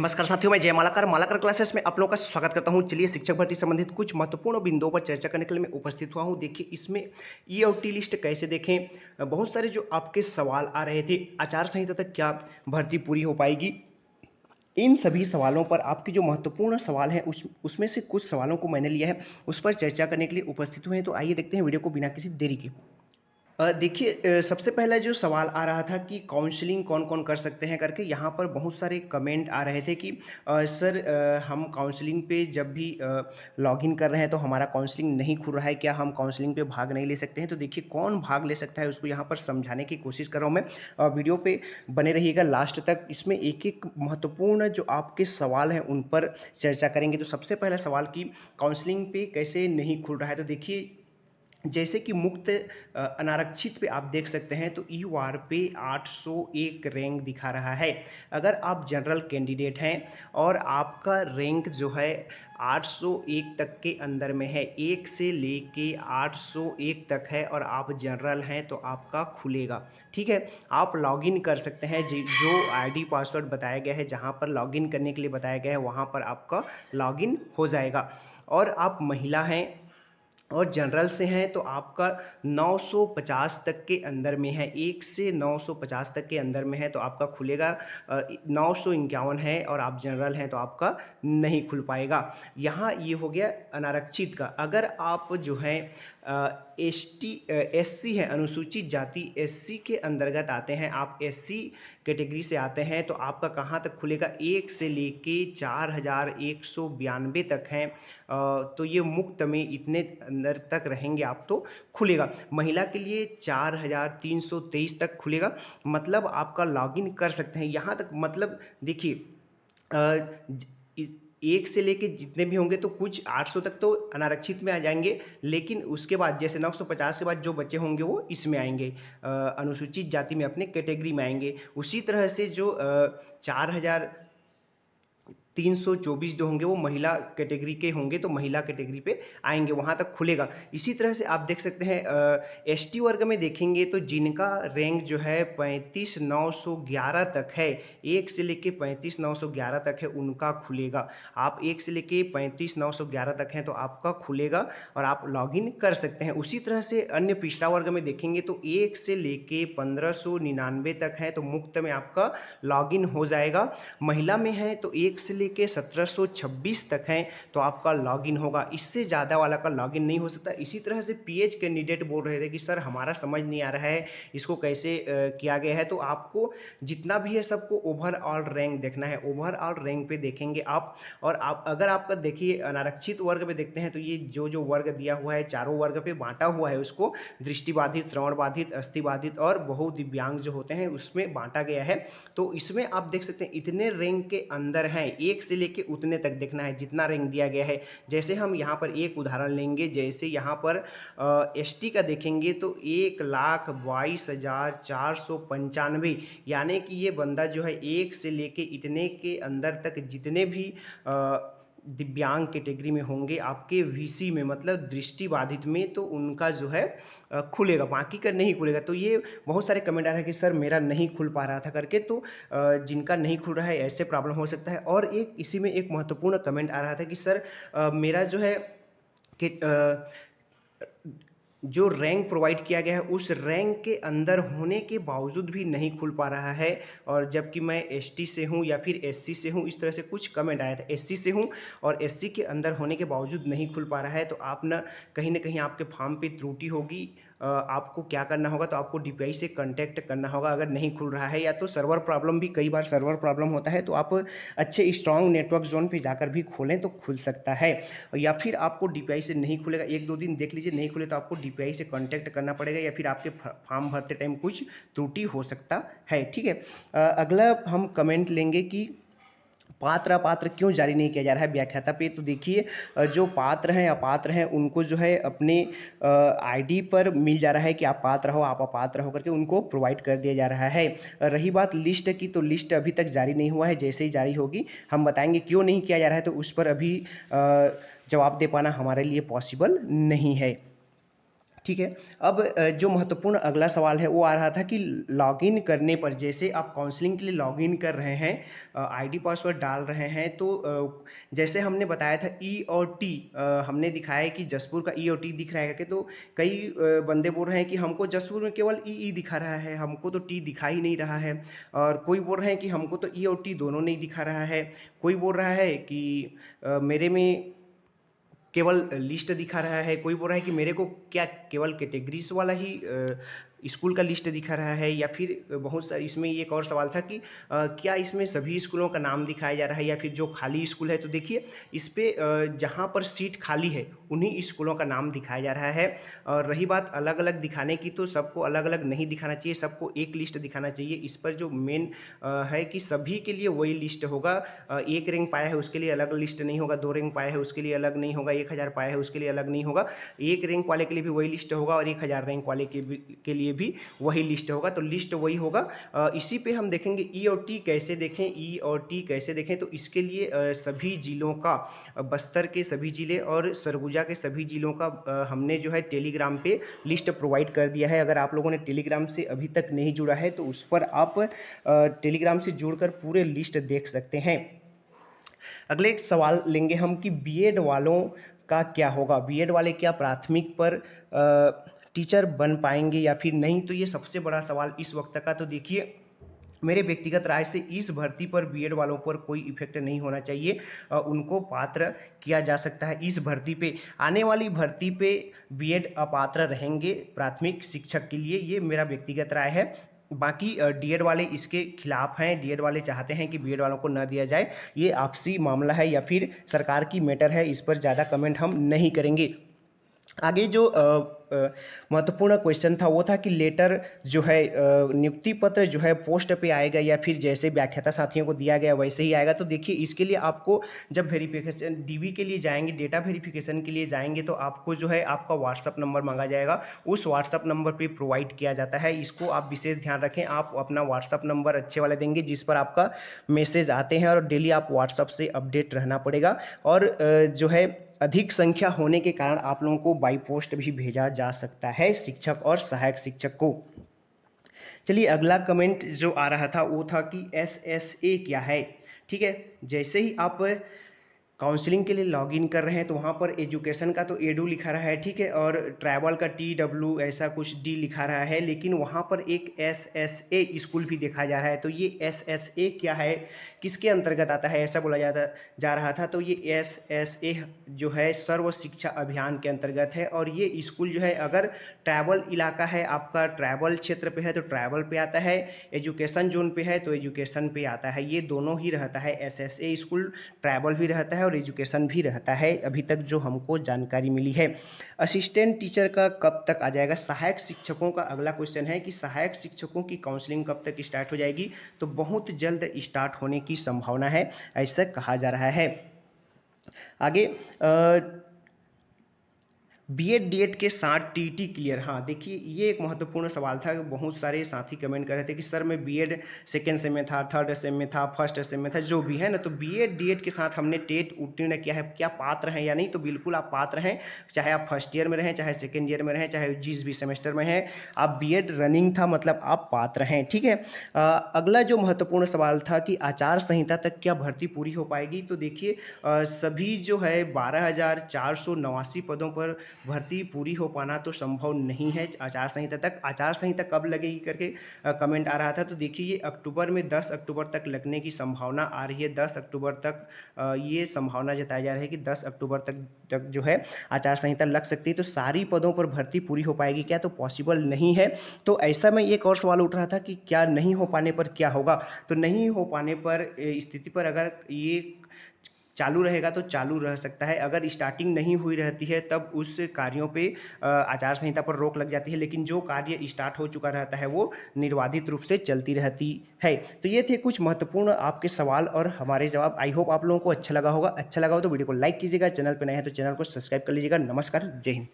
नमस्कार साथियों, मैं जय मालाकर मालाकर क्लासेस में आप लोगों का स्वागत करता हूं। चलिए, शिक्षक भर्ती संबंधित कुछ महत्वपूर्ण बिंदुओं पर चर्चा करने के लिए मैं उपस्थित हुआ हूं। देखिए, इसमें ई और टी लिस्ट कैसे देखें, बहुत सारे जो आपके सवाल आ रहे थे, आचार संहिता तक क्या भर्ती पूरी हो पाएगी, इन सभी सवालों पर आपके जो महत्वपूर्ण सवाल हैं उसमें से कुछ सवालों को मैंने लिया है, उस पर चर्चा करने के लिए उपस्थित हुए हैं। तो आइए देखते हैं वीडियो को बिना किसी देरी के। देखिए, सबसे पहला जो सवाल आ रहा था कि काउंसलिंग कौन कौन कर सकते हैं करके, यहाँ पर बहुत सारे कमेंट आ रहे थे कि सर, हम काउंसलिंग पे जब भी लॉगिन कर रहे हैं तो हमारा काउंसलिंग नहीं खुल रहा है, क्या हम काउंसलिंग पे भाग नहीं ले सकते हैं। तो देखिए, कौन भाग ले सकता है उसको यहाँ पर समझाने की कोशिश कर रहा हूँ मैं। वीडियो पे बने रहिएगा लास्ट तक। इसमें एक एक महत्वपूर्ण जो आपके सवाल हैं उन पर चर्चा करेंगे। तो सबसे पहला सवाल कि काउंसलिंग पे कैसे नहीं खुल रहा है। तो देखिए, जैसे कि मुक्त अनारक्षित पे आप देख सकते हैं तो ईयूआर पे 801 रैंक दिखा रहा है। अगर आप जनरल कैंडिडेट हैं और आपका रैंक जो है 801 तक के अंदर में है, 1 से लेके 801 तक है, और आप जनरल हैं तो आपका खुलेगा। ठीक है, आप लॉगिन कर सकते हैं। जो आईडी पासवर्ड बताया गया है, जहां पर लॉगिन करने के लिए बताया गया है, वहां पर आपका लॉगिन हो जाएगा। और आप महिला हैं और जनरल से हैं तो आपका 950 तक के अंदर में है, 1 से 950 तक के अंदर में है तो आपका खुलेगा। 951 है और आप जनरल हैं तो आपका नहीं खुल पाएगा। यहाँ ये हो गया अनारक्षित का। अगर आप जो है एससी है, अनुसूचित जाति एससी के अंतर्गत आते हैं, आप एससी कैटेगरी से आते हैं तो आपका कहाँ तक खुलेगा, 1 से लेके 4192 तक हैं। तो ये मुक्त में इतने अंदर तक रहेंगे आप तो खुलेगा। महिला के लिए 4323 तक खुलेगा, मतलब आपका लॉगिन कर सकते हैं यहाँ तक। मतलब देखिए, 1 से लेके जितने भी होंगे तो कुछ 800 तक तो अनारक्षित में आ जाएंगे, लेकिन उसके बाद जैसे 950 के बाद जो बच्चे होंगे वो इसमें आएंगे, अनुसूचित जाति में अपने कैटेगरी में आएंगे। उसी तरह से जो 4324 जो होंगे वो महिला कैटेगरी के होंगे तो महिला कैटेगरी पे आएंगे, वहां तक खुलेगा। इसी तरह से आप देख सकते हैं एसटी वर्ग में देखेंगे तो जिनका रैंक जो है 35911 तक है, 1 से लेके 35911 तक है, उनका खुलेगा। आप 1 से लेके 35911 तक हैं तो आपका खुलेगा और आप लॉगिन कर सकते हैं। उसी तरह से अन्य पिछड़ा वर्ग में देखेंगे तो 1 से लेके 1599 तक है तो मुक्त में आपका लॉगिन हो जाएगा। महिला में है तो 1 से लेके 1726 तक है तो आपका लॉगिन होगा, इससे ज़्यादा वाला का लॉगिन नहीं हो सकता। इसी तरह से पीएच कैंडिडेट बोल रहे थे कि सर हमारा समझ नहीं आ रहा है इसको कैसे किया गया है। तो आपको जितना भी है सबको ओवरऑल रैंक देखना है, ओवरऑल रैंक पे देखेंगे आप। और आप अगर आपका देखिए अनारक्षित वर्ग में देखते हैं तो ये जो जो वर्ग दिया हुआ है चारों वर्ग पे बांटा हुआ है, उसको दृष्टिबाधित, श्रवण बाधित, अस्थिबाधित और बहुदिव्यांग जो होते हैं उसमें बांटा गया है। तो इसमें आप देख सकते हैं इतने रैंक के अंदर हैं, 1 से लेके उतने तक देखना है जितना रैंक दिया गया है। जैसे हम यहाँ पर एक उदाहरण लेंगे, जैसे यहाँ पर एसटी का देखेंगे तो 1,22,495, यानी कि ये बंदा जो है 1 से लेके इतने के अंदर तक जितने भी दिव्यांग कैटेगरी में होंगे आपके वीसी में, मतलब दृष्टिबाधित में, तो उनका जो है खुलेगा, बाकी का नहीं खुलेगा। तो ये बहुत सारे कमेंट आ रहे हैं कि सर मेरा नहीं खुल पा रहा था करके। तो जिनका नहीं खुल रहा है ऐसे प्रॉब्लम हो सकता है। और एक इसी में एक महत्वपूर्ण कमेंट आ रहा था कि सर मेरा जो है कि जो रैंक प्रोवाइड किया गया है उस रैंक के अंदर होने के बावजूद भी नहीं खुल पा रहा है, और जबकि मैं एसटी से हूं या फिर एससी से हूं, इस तरह से कुछ कमेंट आया था। एससी से हूं और एससी के अंदर होने के बावजूद नहीं खुल पा रहा है, तो आप ना कहीं आपके फॉर्म पे त्रुटि होगी। आपको क्या करना होगा, तो आपको डीपीआई से कांटेक्ट करना होगा अगर नहीं खुल रहा है, या तो सर्वर प्रॉब्लम भी, कई बार सर्वर प्रॉब्लम होता है, तो आप अच्छे स्ट्रांग नेटवर्क जोन पे जाकर भी खोलें तो खुल सकता है। या फिर आपको डीपीआई से नहीं खुलेगा, 1-2 दिन देख लीजिए, नहीं खुले तो आपको डीपीआई से कांटेक्ट करना पड़ेगा, या फिर आपके फॉर्म भरते टाइम कुछ त्रुटि हो सकता है। ठीक है, अगला हम कमेंट लेंगे कि पात्र अपात्र क्यों जारी नहीं किया जा रहा है व्याख्याता पे। तो देखिए, जो पात्र हैं अपात्र हैं उनको जो है अपने आईडी पर मिल जा रहा है कि आप पात्र हो, आप अपात्र हो करके उनको प्रोवाइड कर दिया जा रहा है। रही बात लिस्ट की, तो लिस्ट अभी तक जारी नहीं हुआ है, जैसे ही जारी होगी हम बताएंगे क्यों नहीं किया जा रहा है, तो उस पर अभी जवाब दे पाना हमारे लिए पॉसिबल नहीं है। ठीक है। अब जो महत्वपूर्ण अगला सवाल है वो आ रहा था कि लॉगिन करने पर, जैसे आप काउंसलिंग के लिए लॉगिन कर रहे हैं, आईडी पासवर्ड डाल रहे हैं, तो जैसे हमने बताया था ई और टी, हमने दिखाया है कि जसपुर का ई और टी दिख रहा है कि, तो कई बंदे बोल रहे हैं कि हमको जसपुर में केवल ई दिखा रहा है, हमको तो टी दिखा ही नहीं रहा है। और कोई बोल रहे हैं कि हमको तो ई और टी दोनों नहीं दिखा रहा है। कोई बोल रहा है कि मेरे में केवल लिस्ट दिखा रहा है। कोई बोल रहा है कि मेरे को क्या केवल कैटेगरीज वाला ही स्कूल का लिस्ट दिखा रहा है, या फिर बहुत सारे, इसमें एक और सवाल था कि क्या इसमें सभी स्कूलों का नाम दिखाया जा रहा है या फिर जो खाली स्कूल है। तो देखिए इस पे जहाँ पर सीट खाली है उन्हीं स्कूलों का नाम दिखाया जा रहा है। और रही बात अलग अलग दिखाने की, तो सबको अलग अलग नहीं दिखाना चाहिए, सबको एक लिस्ट दिखाना चाहिए। इस पर जो मेन है कि सभी के लिए वही लिस्ट होगा। एक रैंक पाया है उसके लिए अलग लिस्ट नहीं होगा, 2 रैंक पाया है उसके लिए अलग नहीं होगा, 1000 पाया है उसके लिए अलग नहीं होगा। एक रैंक वाले के लिए भी वही लिस्ट होगा और 1000 रैंक वाले के लिए भी वही लिस्ट होगा, तो लिस्ट वही होगा। इसी पे हम देखेंगे ई और टी कैसे देखें। ई और टी कैसे देखें, तो इसके लिए सभी जिलों का, बस्तर के सभी जिले और सरगुजा के सभी जिलों का हमने जो है टेलीग्राम पे लिस्ट प्रोवाइड कर दिया है। अगर आप लोगों ने टेलीग्राम से अभी तक नहीं जुड़ा है तो उस पर आप टेलीग्राम से जुड़कर पूरे लिस्ट देख सकते हैं। अगले एक सवाल लेंगे हम कि बीएड वालों का क्या होगा, बीएड वाले क्या प्राथमिक पर टीचर बन पाएंगे या फिर नहीं। तो ये सबसे बड़ा सवाल इस वक्त का। तो देखिए मेरे व्यक्तिगत राय से इस भर्ती पर बीएड वालों पर कोई इफेक्ट नहीं होना चाहिए, उनको पात्र किया जा सकता है। इस भर्ती पे, आने वाली भर्ती पे बीएड अपात्र रहेंगे प्राथमिक शिक्षक के लिए, ये मेरा व्यक्तिगत राय है। बाकी डीएड वाले इसके खिलाफ हैं, डीएड वाले चाहते हैं कि बीएड वालों को न दिया जाए। ये आपसी मामला है या फिर सरकार की मैटर है, इस पर ज़्यादा कमेंट हम नहीं करेंगे। आगे जो महत्वपूर्ण क्वेश्चन था वो था कि लेटर जो है, नियुक्ति पत्र जो है पोस्ट पे आएगा या फिर जैसे व्याख्याता साथियों को दिया गया वैसे ही आएगा। तो देखिए इसके लिए आपको जब वेरिफिकेशन डीबी के लिए जाएंगे, डेटा वेरिफिकेशन के लिए जाएंगे, तो आपको जो है आपका व्हाट्सअप नंबर मांगा जाएगा, उस व्हाट्सअप नंबर पे प्रोवाइड किया जाता है। इसको आप विशेष ध्यान रखें, आप अपना व्हाट्सअप नंबर अच्छे वाला देंगे जिस पर आपका मैसेज आते हैं, और डेली आप व्हाट्सअप से अपडेट रहना पड़ेगा। और जो है अधिक संख्या होने के कारण आप लोगों को बाई पोस्ट भी भेजा जा सकता है शिक्षक और सहायक शिक्षक को। चलिए अगला कमेंट जो आ रहा था वो था कि एसएसए क्या है। ठीक है, जैसे ही आप काउंसलिंग के लिए लॉगिन कर रहे हैं तो वहाँ पर एजुकेशन का तो एडू लिखा रहा है, ठीक है, और ट्रैवल का TW ऐसा कुछ डी लिखा रहा है, लेकिन वहाँ पर एक SSA स्कूल भी देखा जा रहा है। तो ये SSA क्या है, किसके अंतर्गत आता है, ऐसा बोला जा रहा था। तो ये SSA जो है सर्व शिक्षा अभियान के अंतर्गत है, और ये स्कूल जो है अगर ट्रैवल इलाका है, आपका ट्रैवल क्षेत्र पे है तो ट्रैवल पे आता है, एजुकेशन जोन पे है तो एजुकेशन पे आता है। ये दोनों ही रहता है, SSA स्कूल ट्रैवल भी रहता है और एजुकेशन भी रहता है, अभी तक जो हमको जानकारी मिली है। असिस्टेंट टीचर का कब तक आ जाएगा। सहायक शिक्षकों का अगला क्वेश्चन है कि सहायक शिक्षकों की काउंसलिंग कब तक स्टार्ट हो जाएगी। तो बहुत जल्द स्टार्ट होने की संभावना है, ऐसा कहा जा रहा है। आगे बीएड डीएड के साथ टीटी क्लियर। हाँ देखिए ये एक महत्वपूर्ण सवाल था, बहुत सारे साथी कमेंट कर रहे थे कि सर मैं बीएड सेकेंड सेम में था, थर्ड सेम में था, फर्स्ट सेम में था, जो भी है ना, तो बीएड डीएड के साथ हमने टेट उत्तीर्ण किया है, क्या पात्र हैं या नहीं। तो बिल्कुल आप पात्र हैं, चाहे आप फर्स्ट ईयर में रहें, चाहे सेकेंड ईयर में रहें, चाहे जिस भी सेमेस्टर में हैं, आप बीएड रनिंग था मतलब आप पात्र हैं। ठीक है, अगला जो महत्वपूर्ण सवाल था कि आचार संहिता तक क्या भर्ती पूरी हो पाएगी। तो देखिए सभी जो है 12,489 पदों पर भर्ती पूरी हो पाना तो संभव नहीं है आचार संहिता तक। आचार संहिता कब लगेगी करके कमेंट आ रहा था। तो देखिए ये अक्टूबर में 10 अक्टूबर तक लगने की संभावना आ रही है। 10 अक्टूबर तक ये संभावना जताई जा रही है कि 10 अक्टूबर तक जो है आचार संहिता लग सकती है। तो सारी पदों पर भर्ती पूरी हो पाएगी क्या, तो पॉसिबल नहीं है। तो ऐसा में एक और सवाल उठ रहा था कि क्या नहीं हो पाने पर क्या होगा। तो नहीं हो पाने पर स्थिति पर अगर ये चालू रहेगा तो चालू रह सकता है, अगर स्टार्टिंग नहीं हुई रहती है तब उस कार्यों पे आचार संहिता पर रोक लग जाती है, लेकिन जो कार्य स्टार्ट हो चुका रहता है वो निर्बाधित रूप से चलती रहती है। तो ये थे कुछ महत्वपूर्ण आपके सवाल और हमारे जवाब। आई होप आप लोगों को अच्छा लगा होगा। अच्छा लगा हो तो वीडियो को लाइक कीजिएगा, चैनल पर नए हैं तो चैनल को सब्सक्राइब कर लीजिएगा। नमस्कार, जय हिंद।